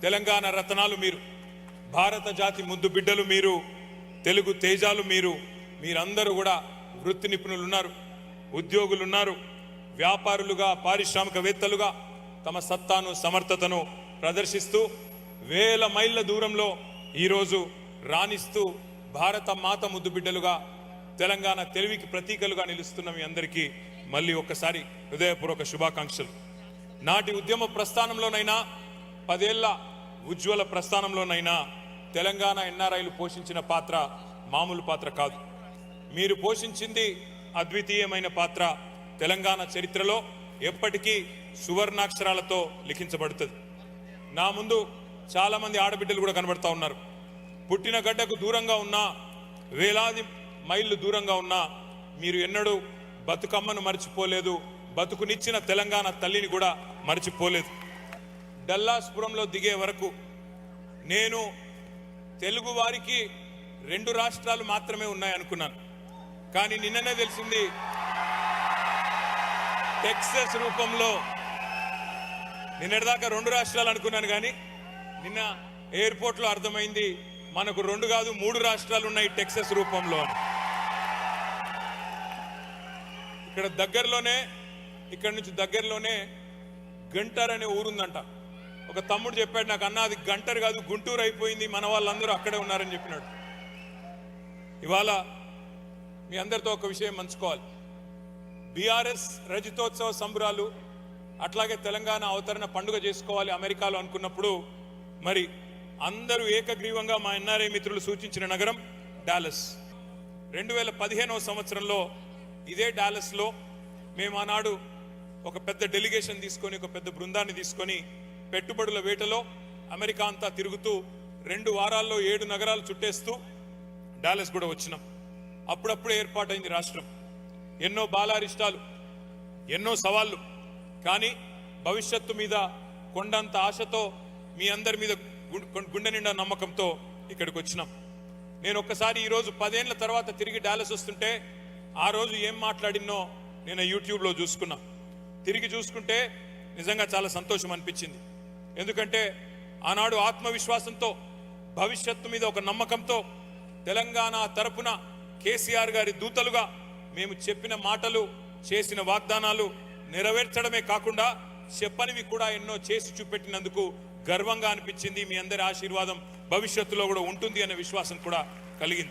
తెలంగాణ రత్నాలు మీరు, భారత జాతి ముద్దు బిడ్డలు మీరు, తెలుగు తేజాలు మీరు. మీరందరూ కూడా వృత్తి నిపుణులు ఉన్నారు, ఉద్యోగులు ఉన్నారు, వ్యాపారులుగా, పారిశ్రామికవేత్తలుగా తమ సత్తాను సమర్థతను ప్రదర్శిస్తూ వేల మైళ్ళ దూరంలో ఈరోజు రాణిస్తూ భారత మాత ముద్దు బిడ్డలుగా తెలంగాణ తెలివికి ప్రతీకలుగా నిలుస్తున్న మీ అందరికీ మళ్ళీ ఒక్కసారి హృదయపూర్వక శుభాకాంక్షలు. నాటి ఉద్యమ ప్రస్థానంలోనైనా 10 ఏళ్ల ఉజ్వల ప్రస్థానంలోనైనా తెలంగాణ ఎన్ఆర్ఐలు పోషించిన పాత్ర మామూలు పాత్ర కాదు. మీరు పోషించింది అద్వితీయమైన పాత్ర. తెలంగాణ చరిత్రలో ఎప్పటికీ సువర్ణాక్షరాలతో లిఖించబడుతుంది. నా ముందు చాలా మంది ఆడబిడ్డలు కూడా కనబడతా ఉన్నారు. పుట్టిన గడ్డకు దూరంగా ఉన్నా, వేలాది మైళ్ళు దూరంగా ఉన్నా మీరు ఎన్నడూ బతుకమ్మను మర్చిపోలేదు, బతుకునిచ్చిన తెలంగాణ తల్లిని కూడా మర్చిపోలేదు. డల్లాస్పురంలో దిగే వరకు నేను తెలుగు వారికి 2 రాష్ట్రాలు మాత్రమే ఉన్నాయనుకున్నాను. కానీ నిన్ననే తెలిసింది టెక్సస్ రూపంలో. నిన్నటిదాకా 2 రాష్ట్రాలు అనుకున్నాను, కానీ నిన్న ఎయిర్పోర్ట్లో అర్థమైంది మనకు 2 కాదు 3 రాష్ట్రాలు ఉన్నాయి టెక్సస్ రూపంలో. ఇక్కడ నుంచి దగ్గరలోనే గంటర్ అనే ఊరుందంట. ఒక తమ్ముడు చెప్పాడు నాకు, అన్న అది గంటర్ కాదు గుంటూరు అయిపోయింది, మన వాళ్ళందరూ అక్కడే ఉన్నారని చెప్పినాడు. ఇవాళ మీ అందరితో ఒక విషయం పంచుకోవాలి. బీఆర్ఎస్ రజతోత్సవ సంబరాలు, అట్లాగే తెలంగాణ అవతరణ పండుగ చేసుకోవాలి అమెరికాలో అనుకున్నప్పుడు మరి అందరూ ఏకగ్రీవంగా మా ఎన్ఆర్ఐ మిత్రులు సూచించిన నగరం డాలస్. 2015వ సంవత్సరంలో ఇదే డాలస్లో మేము ఆనాడు ఒక పెద్ద డెలిగేషన్ తీసుకొని, ఒక పెద్ద బృందాన్ని తీసుకొని పెట్టుబడుల వేటలో అమెరికా అంతా తిరుగుతూ 2 వారాల్లో 7 నగరాలు చుట్టేస్తూ డాలస్ కూడా వచ్చినాం. అప్పుడప్పుడే ఏర్పాటైంది రాష్ట్రం. ఎన్నో బాలారిష్టాలు, ఎన్నో సవాళ్లు, కానీ భవిష్యత్తు మీద కొండంత ఆశతో మీ అందరి మీద గుండె నిండా నమ్మకంతో ఇక్కడికి వచ్చినాం. నేను ఒక్కసారి ఈరోజు 10 ఏళ్ల తర్వాత తిరిగి డాలస్ వస్తుంటే ఆ రోజు ఏం మాట్లాడినో నేను యూట్యూబ్లో చూసుకున్నా. తిరిగి చూసుకుంటే నిజంగా చాలా సంతోషం అనిపించింది. ఎందుకంటే ఆనాడు ఆత్మవిశ్వాసంతో, భవిష్యత్తు మీద ఒక నమ్మకంతో తెలంగాణ తరపున కేసీఆర్ గారి దూతలుగా మేము చెప్పిన మాటలు, చేసిన వాగ్దానాలు నెరవేర్చడమే కాకుండా చెప్పనివి కూడా ఎన్నో చేసి చూపెట్టినందుకు గర్వంగా అనిపించింది. మీ అందరి ఆశీర్వాదం భవిష్యత్తులో కూడా ఉంటుంది అనే విశ్వాసం కూడా కలిగింది.